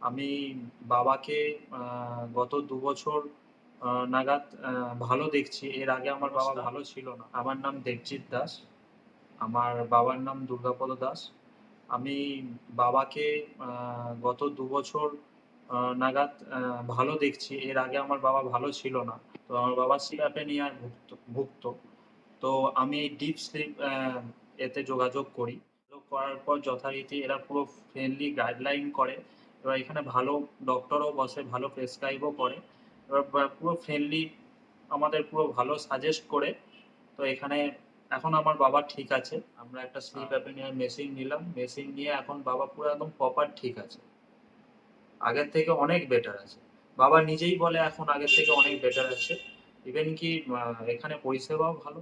আমি বাবাকে গত ২ বছর নাগাদ ভালো দেখছি। এর আগে আমার বাবা নমস্কার। ভালো ছিল না। আমার নাম দেবজিৎ দাস। আমার বাবার নাম দুর্গাপদ দাস। আমি বাবাকে আ গত ২ বছর নাগাদ ভালো দেখছি। এর আগে আমার বাবা ভালো ছিল না। তো আমার বাবা স্লিপ অ্যাপনিয়ায় ভুগতো। তো আমি এই ডিপ স্লিপ এতে যোগাযোগ করি। যোগাযোগ করার পর যথারীতি এরা পুরো ফ্রেন্ডলি গাইডলাইন করে। এবার এখানে ভালো ডক্টরও বসে, ভালো প্রেসক্রাইবও করে। এবার পুরো ফ্রেন্ডলি আমাদের পুরো ভালো সাজেস্ট করে। তো এখানে এখন আমার বাবা ঠিক আছে। আমরা একটা আ স্লিপ অ্যাপনিয়ার মেশিন নিলাম। মেশিন নিয়ে এখন বাবা পুরো একদম প্রপার ঠিক আছে। আগের থেকে অনেক বেটার আছে। বাবা নিজেই বলে এখন আগের থেকে অনেক বেটার আছে। ইভেন কি এখানে পরিষেবাও ভালো।